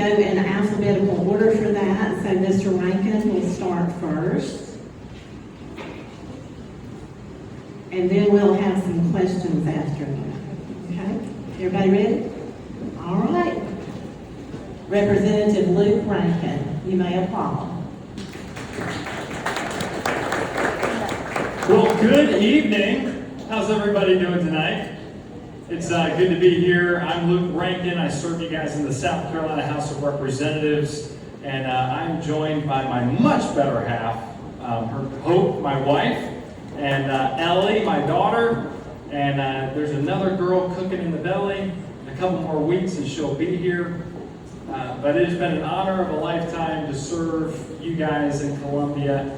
go in alphabetical order for that. So Mr. Rankin will start first. And then we'll have some questions after that. Okay? Everybody ready? All right. Representative Luke Rankin, you may applaud. Well, good evening. How's everybody doing tonight? It's good to be here. I'm Luke Rankin. I serve you guys in the South Carolina House of Representatives, and I'm joined by my much better half, Hope, my wife, and Ellie, my daughter, and there's another girl cooking in the belly. A couple more weeks and she'll be here. But it has been an honor of a lifetime to serve you guys in Columbia.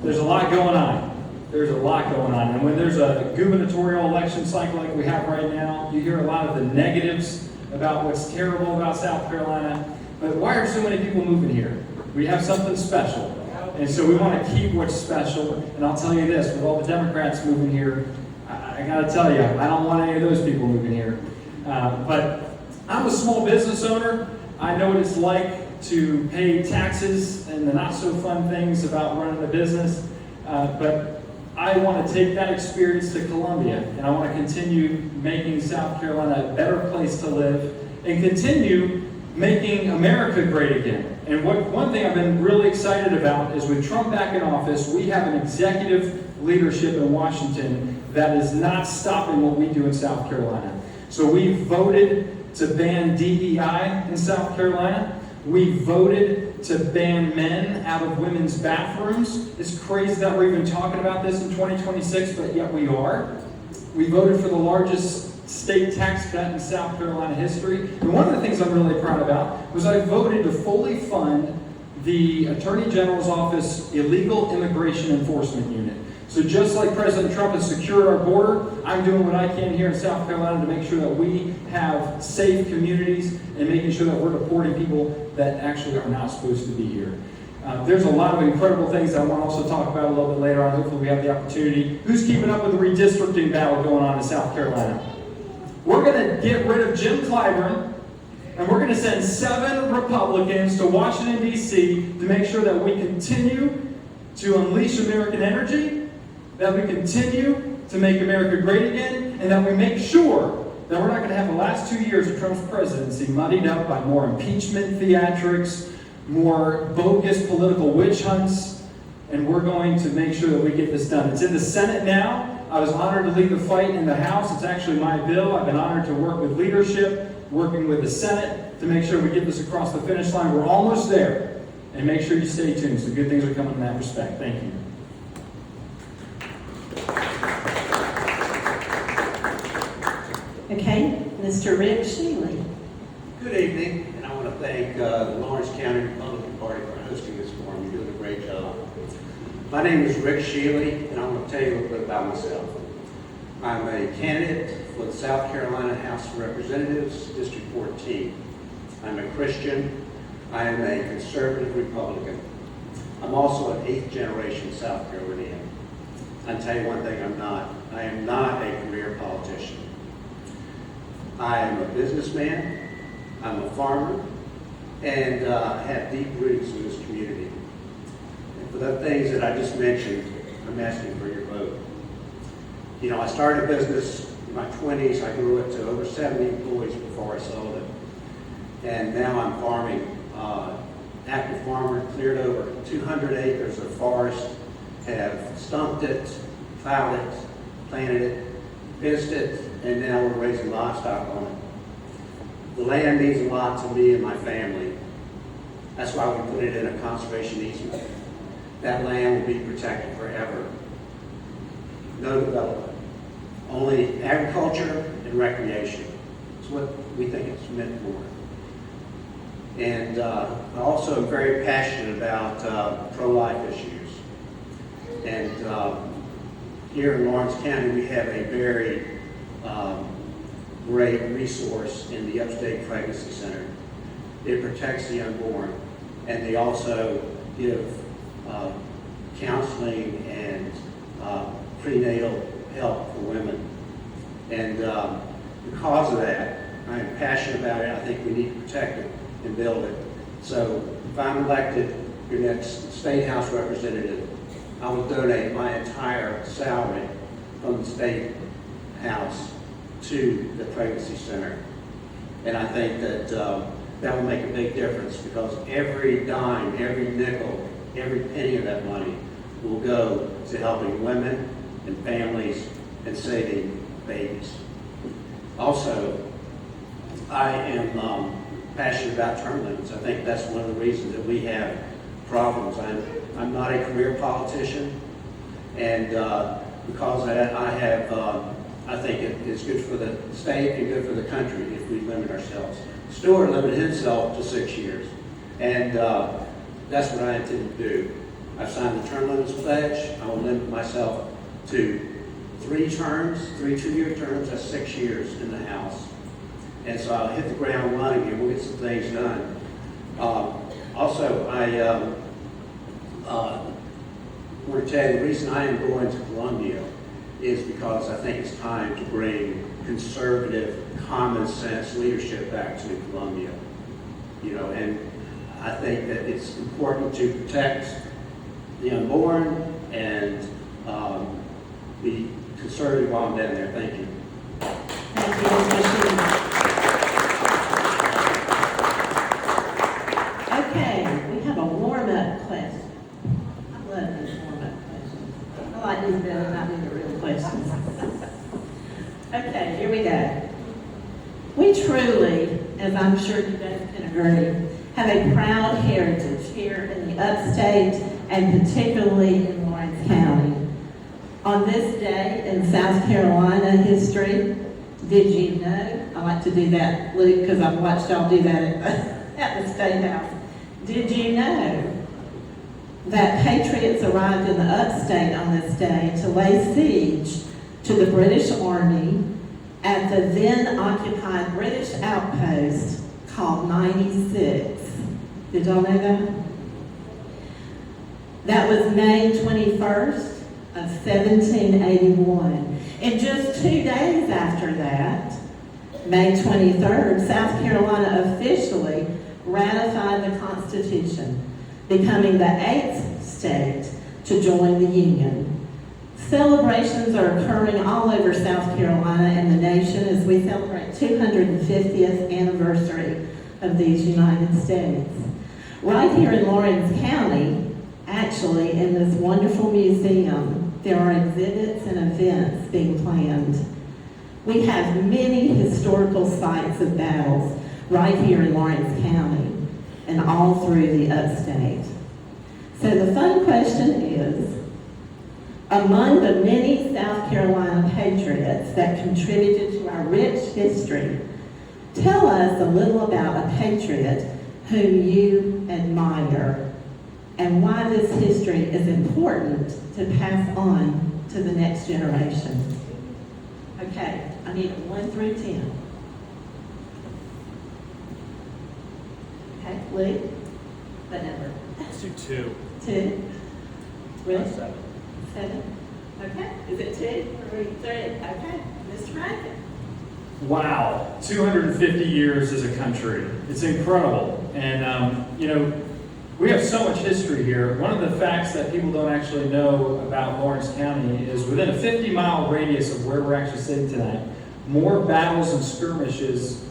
There's a lot going on. There's a lot going on. And when there's a gubernatorial election cycle like we have right now, you hear a lot of the negatives about what's terrible about South Carolina. But why are so many people moving here? We have something special. And so we want to keep what's special. And I'll tell you this, with all the Democrats moving here, I got to tell you, I don't want any of those people moving here. But I'm a small business owner. I know what it's like to pay taxes and the not so fun things about running a business. But I want to take that experience to Columbia, and I want to continue making South Carolina a better place to live and continue making America great again. And one thing I've been really excited about is with Trump back in office, we have an executive leadership in Washington that is not stopping what we do in South Carolina. So we voted to ban DEI in South Carolina. We voted to ban men out of women's bathrooms. It's crazy that we're even talking about this in 2026, but yet we are. We voted for the largest state tax cut in South Carolina history. And one of the things I'm really proud about was I voted to fully fund the Attorney General's Office Illegal Immigration Enforcement Unit. So just like President Trump has secured our border, I'm doing what I can here in South Carolina to make sure that we have safe communities and making sure that we're deporting people that actually are not supposed to be here. There's a lot of incredible things that I want to also talk about a little bit later on. Hopefully we have the opportunity. Who's keeping up with the redistricting battle going on in South Carolina? We're going to get rid of Jim Clyburn, and we're going to send 7 Republicans to Washington, D.C. to make sure that we continue to unleash American energy, that we continue to make America great again, and that we make sure that we're not going to have the last 2 years of Trump's presidency muddied up by more impeachment theatrics, more bogus political witch hunts, and we're going to make sure that we get this done. It's in the Senate now. I was honored to lead the fight in the House. It's actually my bill. I've been honored to work with leadership, working with the Senate to make sure we get this across the finish line. We're almost there. And make sure you stay tuned. So good things are coming in that respect. Thank you. Okay, Mr. Rick Shealy. Good evening, and I want to thank the Lawrence County Republican Party for hosting this forum. You're doing a great job. My name is Rick Shealy, and I want to tell you a little bit about myself. I'm a candidate for the South Carolina House of Representatives, District 14. I'm a Christian. I am a conservative Republican. I'm also an 8th generation South Carolinian. I'll tell you one thing I'm not. I am not a career politician. I am a businessman, I'm a farmer, and have deep roots in this community. And for the things that I just mentioned, I'm asking for your vote. You know, I started a business in my 20s. I grew it to over 70 employees before I sold it. And now I'm farming. Active farmer, cleared over 200 acres of forest, have stumped it, plowed it, planted it, fenced it, and now we're raising livestock on it. The land means a lot to me and my family. That's why we put it in a conservation easement. That land will be protected forever. No development. Only agriculture and recreation. It's what we think it's meant for. And I also am very passionate about pro-life issues. And here in Lawrence County, we have a very great resource in the Upstate Pregnancy Center. It protects the unborn, and they also give counseling and prenatal help for women. And because of that, I am passionate about it. I think we need to protect it. build it. So if I'm elected your next State House representative, I will donate my entire salary from the State House to the Pregnancy Center. And I think that that will make a big difference, because every dime, every nickel, every penny of that money will go to helping women and families and saving babies. Also, I am passionate about term limits. I think that's one of the reasons that we have problems. I'm not a career politician, and because of that, I think it's good for the state and good for the country if we limit ourselves. Stewart limited himself to 6 years, and that's what I intend to do. I've signed the term limits pledge. I will limit myself to 3 terms, 3 2-year terms. That's 6 years in the House. And so I'll hit the ground running and we'll get some things done. Also, I want to tell you the reason I am going to Columbia is because I think it's time to bring conservative, common sense leadership back to Columbia. You know, and I think that it's important to protect the unborn and be conservative while I'm down there. Thank you. Thank you, Mr. Shealy. Okay, we have a warm-up question. I love these warm-up questions. I like these better than I do the real questions. Okay, here we go. We truly, as I'm sure you guys can agree, have a proud heritage here in the upstate and particularly in Lawrence County. On this day in South Carolina history, did you know, I like to do that, Luke, because I've watched y'all do that at the State House. Did you know that patriots arrived in the upstate on this day to lay siege to the British Army at the then occupied British outpost called 96? Did y'all know that? That was May 21st of 1781. And just 2 days after that, May 23rd, South Carolina officially ratified the Constitution, becoming the 8th state to join the Union. Celebrations are occurring all over South Carolina and the nation as we celebrate 250th anniversary of these United States. Right here in Lawrence County, actually in this wonderful museum, there are exhibits and events being planned. We have many historical sites of battles right here in Lawrence County and all through the upstate. So the fun question is, among the many South Carolina patriots that contributed to our rich history, tell us a little about a patriot whom you admire and why this history is important to pass on to the next generation. Okay, I need a 1 through 10. Okay, Luke, what number? Let's do 2. 2. Really? 7. 7? Okay, is it 2 or 3? Okay, Mr. Rankin. Wow, 250 years as a country. It's incredible. And, you know, we have so much history here. One of the facts that people don't actually know about Lawrence County is within a 50-mile radius of where we're actually sitting tonight, more battles and skirmishes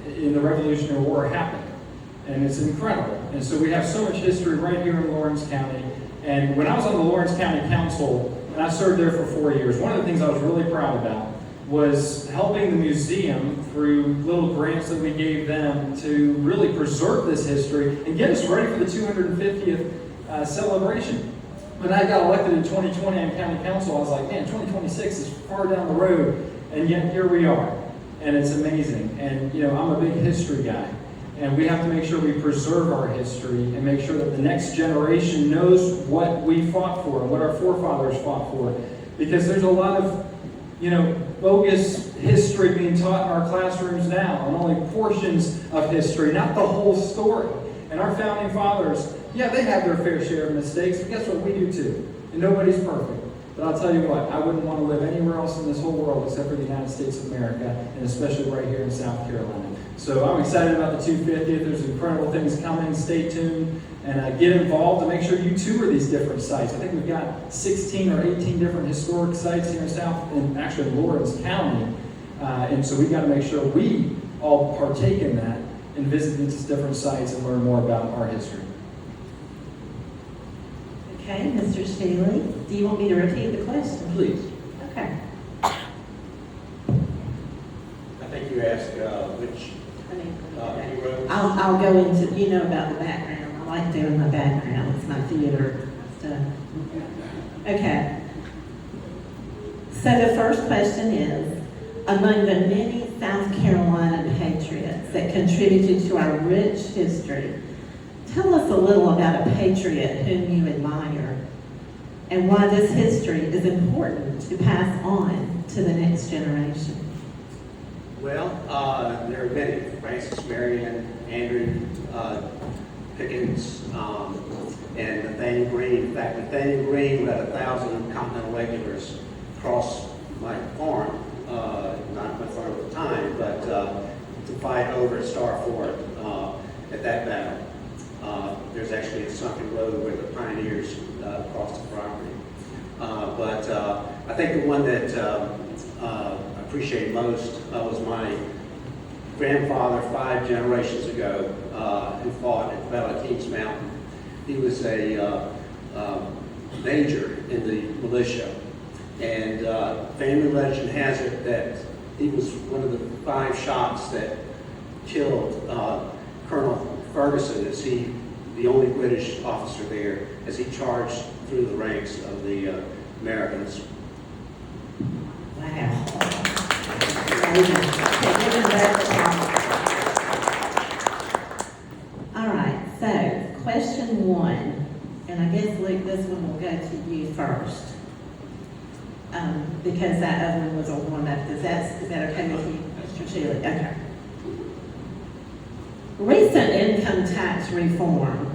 in the Revolutionary War happened. And it's incredible. And so we have so much history right here in Lawrence County. And when I was on the Lawrence County Council, and I served there for 4 years, one of the things I was really proud about was helping the museum through little grants that we gave them to really preserve this history and get us ready for the 250th celebration. When I got elected in 2020 on county council, I was like, man, 2026 is far down the road, and yet here we are. And it's amazing. And, you know, I'm a big history guy. And we have to make sure we preserve our history and make sure that the next generation knows what we fought for and what our forefathers fought for. Because there's a lot of, you know, bogus history being taught in our classrooms now, and only portions of history, not the whole story. And our founding fathers, yeah, they had their fair share of mistakes, but guess what? We do too. And nobody's perfect. But I'll tell you what, I wouldn't want to live anywhere else in this whole world except for the United States of America, and especially right here in South Carolina. So I'm excited about the 250th. There's incredible things coming. Stay tuned and get involved to make sure you tour these different sites. I think we've got 16 or 18 different historic sites here in South, and actually Lawrence County. And so we've got to make sure we all partake in that and visit these different sites and learn more about our history. Okay, Mr. Shealy, do you want me to repeat the question? Please. Okay. I think you asked which hero. I'll go into, you know about the background. I like doing my background. It's my theater stuff. Okay. So the first question is, among the many South Carolina patriots that contributed to our rich history, tell us a little about a patriot whom you admire and why this history is important to pass on to the next generation. Well, there are many. Francis Marion, Andrew Pickens, and Nathaniel Green. In fact, Nathaniel Green led 1,000 Continental regulars across my farm, not my farm at the time, but to fight over at Star Fort at that battle. There's actually a sunken road where the pioneers crossed the property. But I think the one that I appreciate most was my grandfather 5 generations ago who fought at the Battle of Kings Mountain. He was a major in the militia. And family legend has it that he was one of the 5 shots that killed Colonel Ferguson, as he, the only British officer there, as he charged through the ranks of the Americans. Wow. All right, so question 1, and I guess, Luke, this one will go to you first. Because that other one was a warm-up. Is that okay with you, Mr. Shealy? Okay. Recent income tax reform,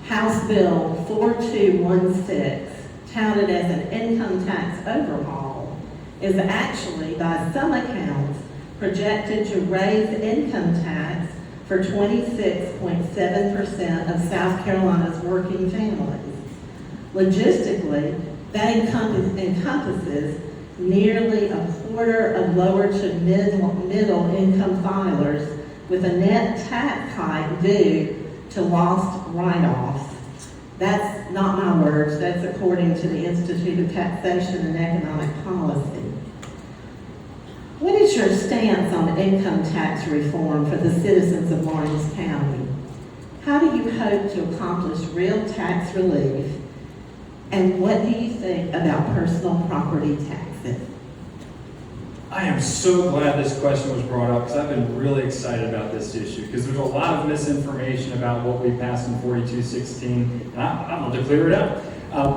House Bill 4216, touted as an income tax overhaul, is actually, by some accounts, projected to raise income tax for 26.7% of South Carolina's working families. Logistically, that encompasses nearly a quarter of lower to middle income filers, with a net tax hike due to lost write-offs. That's not my words, that's according to the Institute of Taxation and Economic Policy. What is your stance on income tax reform for the citizens of Lawrence County? How do you hope to accomplish real tax relief? And what do you think about personal property taxes? I am so glad this question was brought up because I've been really excited about this issue because there's a lot of misinformation about what we passed in 4216, and I'm going to clear it up.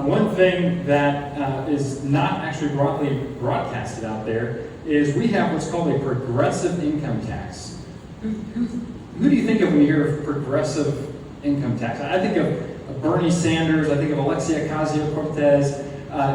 One thing that is not actually broadly broadcasted out there is we have what's called a progressive income tax. Who do you think of when you hear of progressive income tax? I think of Bernie Sanders, I think of Alexia Ocasio-Cortez.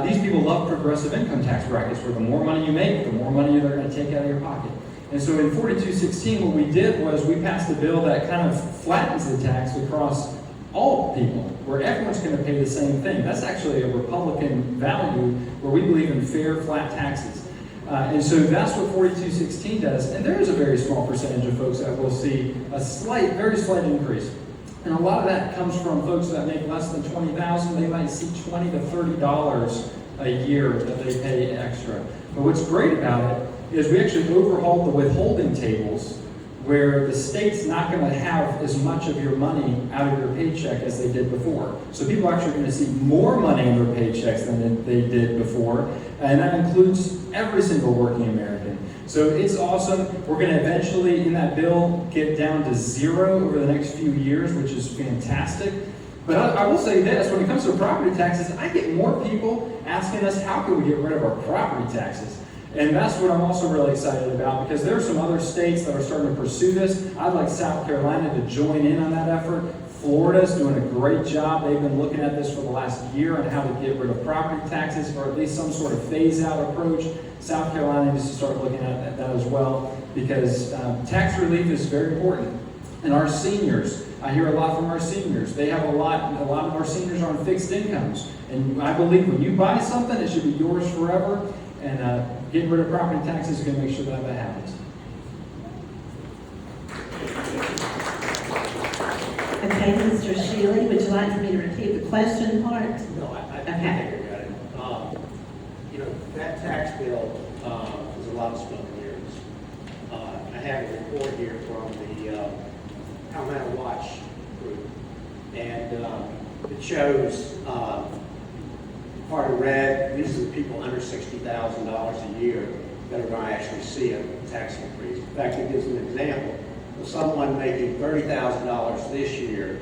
These people love progressive income tax brackets where the more money you make, the more money they're going to take out of your pocket. And so in 4216, what we did was we passed a bill that kind of flattens the tax across all people, where everyone's going to pay the same thing. That's actually a Republican value where we believe in fair, flat taxes. And so that's what 4216 does. And there is a very small percentage of folks that will see a slight, very slight increase. And a lot of that comes from folks that make less than $20,000. They might see $20 to $30 a year that they pay extra. But what's great about it is we actually overhauled the withholding tables where the state's not going to have as much of your money out of your paycheck as they did before. So people are actually going to see more money in their paychecks than they did before. And that includes every single working American. So it's awesome. We're going to eventually, in that bill, get down to 0 over the next few years, which is fantastic. But I will say this, when it comes to property taxes, I get more people asking us, how can we get rid of our property taxes? And that's what I'm also really excited about, because there are some other states that are starting to pursue this. I'd like South Carolina to join in on that effort. Florida's doing a great job. They've been looking at this for the last year on how to get rid of property taxes, or at least some sort of phase-out approach. South Carolina needs to start looking at that as well. because tax relief is very important. And our seniors, I hear a lot from our seniors. They have a lot of our seniors are on fixed incomes. And I believe when you buy something, it should be yours forever. And getting rid of property taxes is going to make sure that happens. Okay, Mr. Shealy, would you like for me to repeat the question part? No, I Okay. think I got it. That tax bill is a lot of smoke and mirrors. I have a report here from the Palmetto Watch group, and it shows part of red. These are the people under $60,000 a year that are going to actually see a tax increase. In fact, it gives an example. Someone making $30,000 this year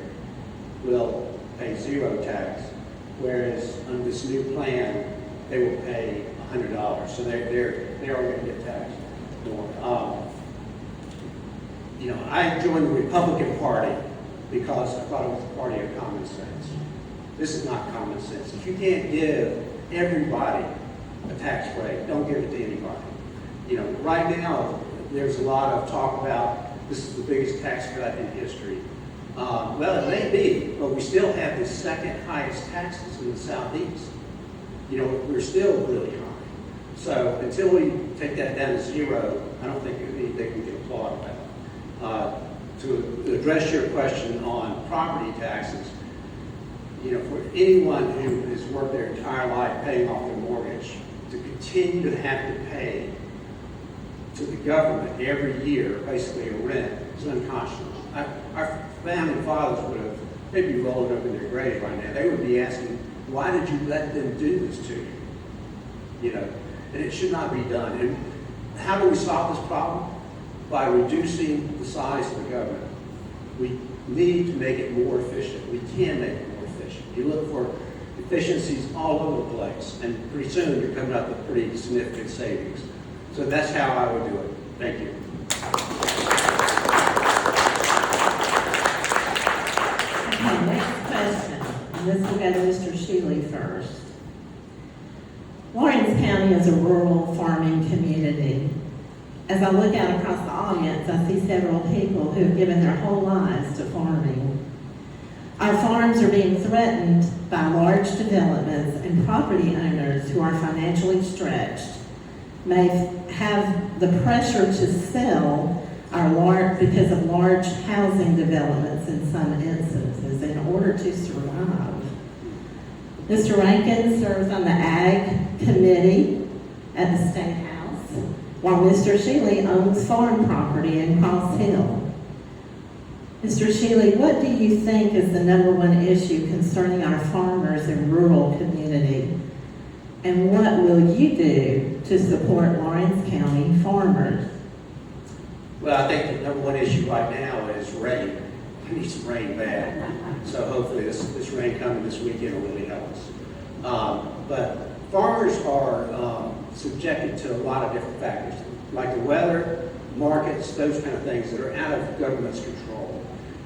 will pay zero tax, whereas under this new plan, they will pay $100. So they are going to get taxed more. I joined the Republican Party because I thought it was a party of common sense. This is not common sense. If you can't give everybody a tax break, don't give it to anybody. Right now, there's a lot of talk about this is the biggest tax cut in history. Well, it may be, but we still have the second highest taxes in the Southeast. We're still really high. So until we take that down to zero, I don't think anything we can applaud about. To address your question on property taxes, for anyone who has worked their entire life paying off their mortgage, to continue to have to pay to the government every year, basically a rent, is unconscionable. Our founding fathers they'd be rolling up in their grave right now. They would be asking, why did you let them do this to you? And it should not be done. And how do we solve this problem? By reducing the size of the government. We need to make it more efficient. We can make it more efficient. You look for efficiencies all over the place, and pretty soon you're coming up with pretty significant savings. So that's how I would do it. Thank you. Okay, next question. And this will go to Mr. Shealy first. Lawrence County is a rural farming community. As I look out across the audience, I see several people who have given their whole lives to farming. Our farms are being threatened by large developments, and property owners who are financially stretched may have the pressure to sell because of large housing developments in some instances in order to survive. Mr. Rankin serves on the Ag Committee at the State House, while Mr. Shealy owns farm property in Cross Hill. Mr. Shealy, what do you think is the #1 issue concerning our farmers in rural community? And what will you do to support Lawrence County farmers? Well, I think the #1 issue right now is rain. We need some rain bad. So hopefully this rain coming this weekend will really help us. But farmers are subjected to a lot of different factors, like the weather, markets, those kind of things that are out of government's control.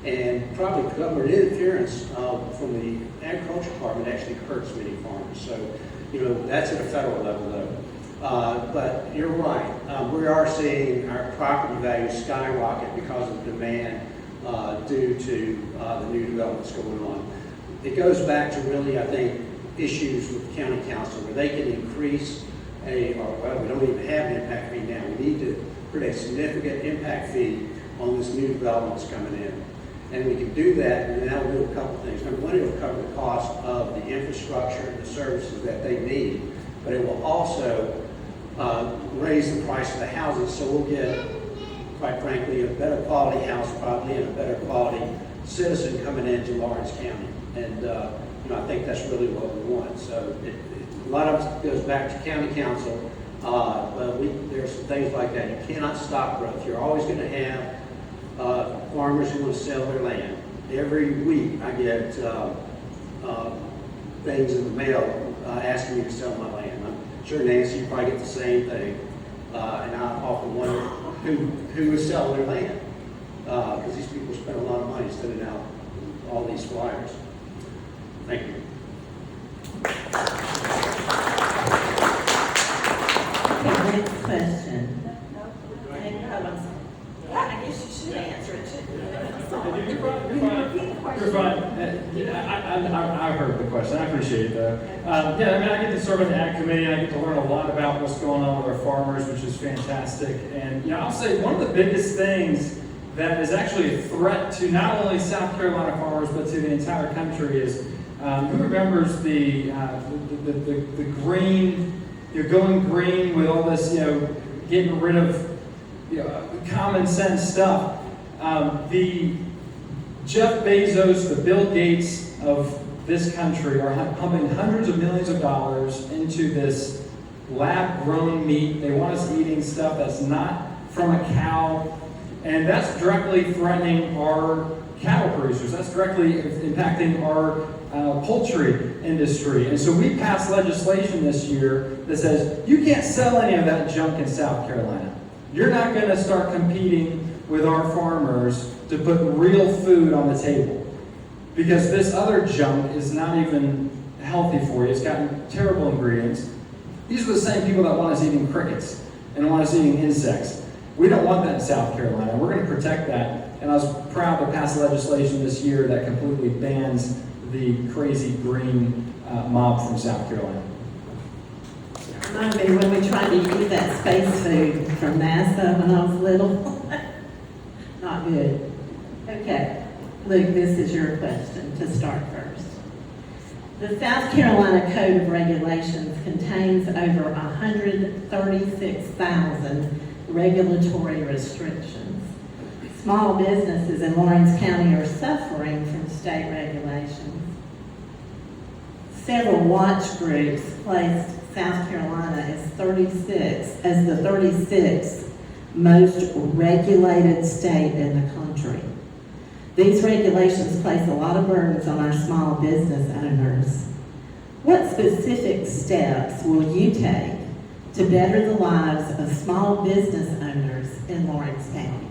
And probably government interference from the agriculture department actually hurts many farmers. So, that's at a federal level though. But you're right. We are seeing our property values skyrocket because of demand due to the new developments going on. It goes back to really, I think, issues with county council where they can increase we don't even have an impact fee now. We need to put a significant impact fee on this new developments coming in. And we can do that, and that will do a couple things. Number one, it will cover the cost of the infrastructure and the services that they need, but it will also raise the price of the houses, so we'll get, quite frankly, a better quality house probably and a better quality citizen coming into Lawrence County. And I think that's really what we want. So a lot of it goes back to county council. There's some things like that. You cannot stop growth. You're always going to have farmers who want to sell their land. Every week I get things in the mail asking me to sell my land. I'm sure, Nancy, you probably get the same thing. And I often wonder who is selling their land. Because these people spend a lot of money sending out all these flyers. Thank you. Okay, next question. Oh, I'm You're fine. You're fine. I heard the question. I appreciate it, though. Yeah, I mean, I get to serve on the Ag Committee, and I get to learn a lot about what's going on with our farmers, which is fantastic. And, I'll say one of the biggest things that is actually a threat to not only South Carolina farmers, but to the entire country is, who remembers the green, going green with all this, getting rid of common sense stuff. The Jeff Bezos, the Bill Gates of this country are pumping hundreds of millions of dollars into this lab-grown meat. They want us eating stuff that's not from a cow, and that's directly threatening our cattle producers. That's directly impacting our poultry industry. And so we passed legislation this year that says you can't sell any of that junk in South Carolina. You're not going to start competing with our farmers to put real food on the table. Because this other junk is not even healthy for you. It's got terrible ingredients. These are the same people that want us eating crickets and want us eating insects. We don't want that in South Carolina. We're going to protect that. And I was proud to pass legislation this year that completely bans the crazy green mob from South Carolina. Reminded me when we tried to eat that space food from NASA when I was little. Not good. Okay. Luke, this is your question to start first. The South Carolina Code of Regulations contains over 136,000 regulatory restrictions. Small businesses in Lawrence County are suffering from state regulations. Several watch groups placed South Carolina as the 36th most regulated state in the country. These regulations place a lot of burdens on our small business owners. What specific steps will you take to better the lives of small business owners in Lawrence County?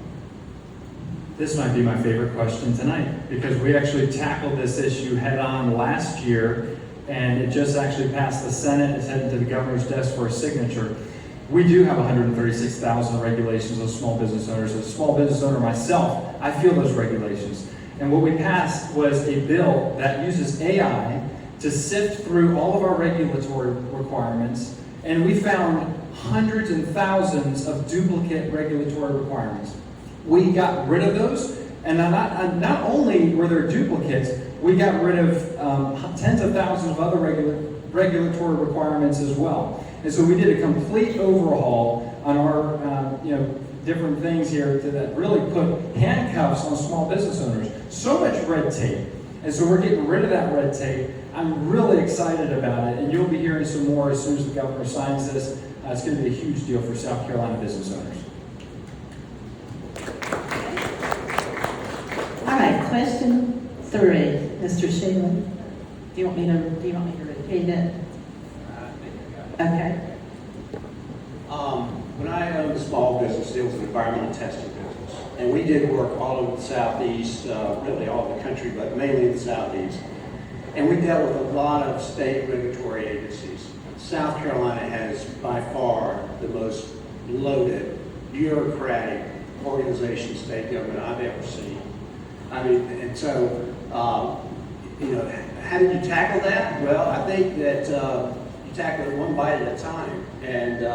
This might be my favorite question tonight, because we actually tackled this issue head on last year, and it just actually passed the Senate. It's headed to the governor's desk for a signature. We do have 136,000 regulations of small business owners. As a small business owner myself, I feel those regulations. And what we passed was a bill that uses AI to sift through all of our regulatory requirements, and we found hundreds and thousands of duplicate regulatory requirements. We got rid of those, and not only were there duplicates, we got rid of tens of thousands of other regulatory requirements as well. And so we did a complete overhaul on our different things here that really put handcuffs on small business owners. So much red tape. And so we're getting rid of that red tape. I'm really excited about it, and you'll be hearing some more as soon as the governor signs this. It's going to be a huge deal for South Carolina business owners. All right, question 3, Mr. Shealy. Do you want me to repeat it? Okay. When I owned a small business, it was an environmental testing business. And we did work all over the Southeast, really all over the country, but mainly in the Southeast. And we dealt with a lot of state regulatory agencies. South Carolina has by far the most loaded, bureaucratic organization, state government I've ever seen. I mean, and so, how did you tackle that? Well, I think that you tackle it one bite at a time. And,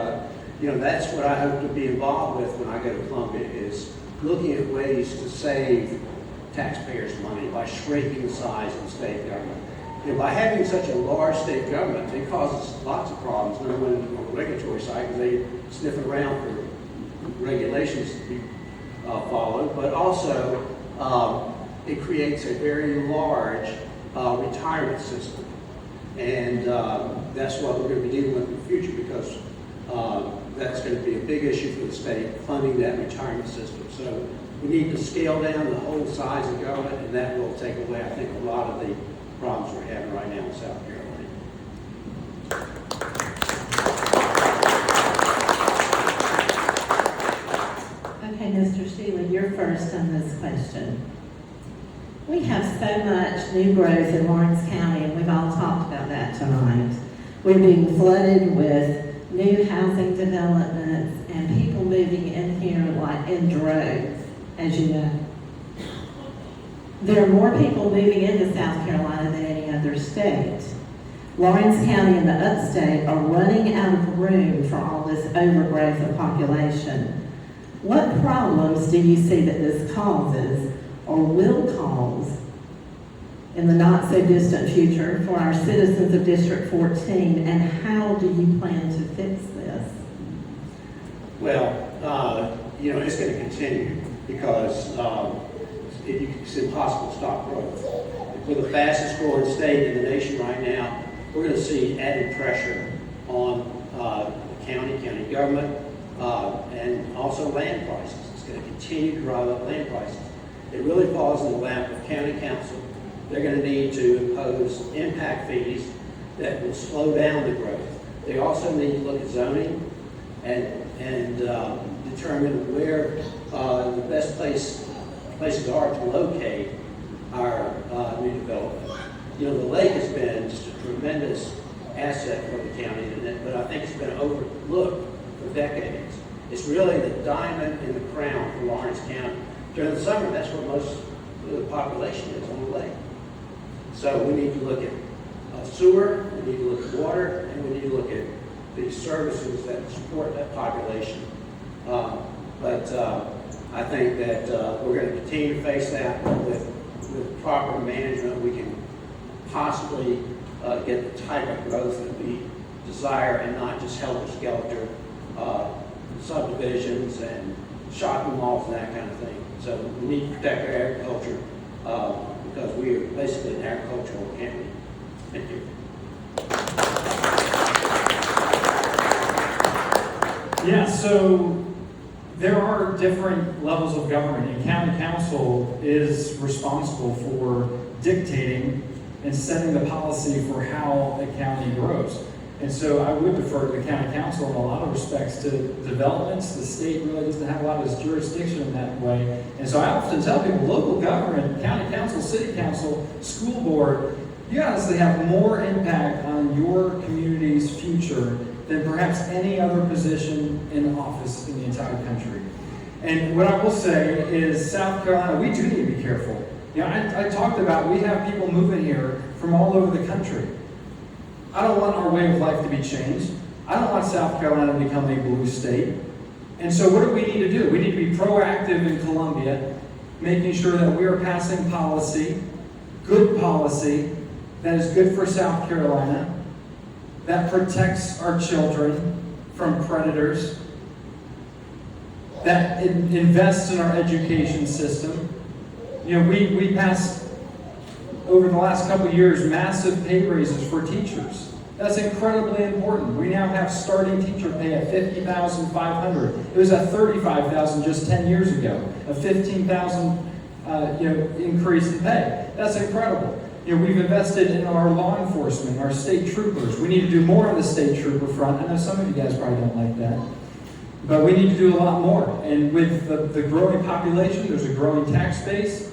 that's what I hope to be involved with when I go to Columbia, is looking at ways to save taxpayers money by shrinking the size of the state government. By having such a large state government, it causes lots of problems, number one on the regulatory side, because they sniff around for regulations to be followed, but also it creates a very large retirement system. And that's what we're going to be dealing with in the future, because that's going to be a big issue for the state, funding that retirement system. So we need to scale down the whole size of government, and that will take away, I think, a lot of the problems we're having right now in South Carolina. Okay, Mr. Shealy, you're first on this question. We have so much new growth in Lawrence County, and we've all talked about that tonight. We're being flooded with new housing developments and people moving in here like in droves, as you know. There are more people moving into South Carolina than any other state. Lawrence County and the upstate are running out of room for all this overgrowth of population. What problems do you see that this causes or will cause in the not-so-distant future for our citizens of District 14, and how do you plan to fix this? Well, it's going to continue because it's impossible to stop growth. We're the fastest growing state in the nation right now. We're going to see added pressure on the county government, and also land prices. It's going to continue to drive up land prices. It really falls in the lap of county council. They're going to need to impose impact fees that will slow down the growth. They also need to look at zoning and determine where the best places are to locate our new development. The lake has been just a tremendous asset for the county, but I think it's been overlooked for decades. It's really the diamond in the crown for Lawrence County. During the summer, that's where most of the population is, on the lake. So we need to look at sewer, we need to look at water, and we need to look at the services that support that population. But I think that we're going to continue to face that with proper management. We can possibly get the type of growth that we desire, and not just helter-skelter subdivisions and shopping malls and that kind of thing. So we need to protect our agriculture because we are basically an agricultural county. Thank you. Yeah, so there are different levels of government, and county council is responsible for dictating and setting the policy for how a county grows. And so I would defer to the county council in a lot of respects to developments. The state really doesn't have a lot of jurisdiction in that way. And so I often tell people, local government, county council, city council, school board, you honestly have more impact on your community's future than perhaps any other position in office in the entire country. And what I will say is South Carolina, we do need to be careful. I talked about, we have people moving here from all over the country. I don't want our way of life to be changed. I don't want South Carolina to become a blue state. And so what do we need to do? We need to be proactive in Columbia, making sure that we are passing policy, good policy, that is good for South Carolina, that protects our children from predators, that invests in our education system. We passed, over the last couple of years, massive pay raises for teachers. That's incredibly important. We now have starting teacher pay at $50,500. It was at $35,000 just 10 years ago, a $15,000 increase in pay. That's incredible. We've invested in our law enforcement, our state troopers. We need to do more on the state trooper front. I know some of you guys probably don't like that. But we need to do a lot more. And with the growing population, there's a growing tax base,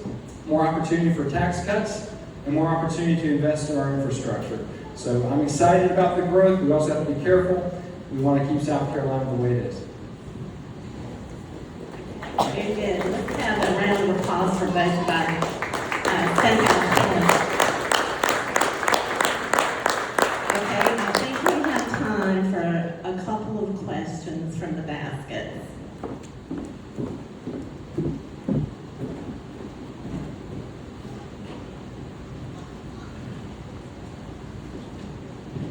more opportunity for tax cuts, and more opportunity to invest in our infrastructure. So I'm excited about the growth. We also have to be careful. We want to keep South Carolina the way it is. Very good. Let's have a round of applause for both of our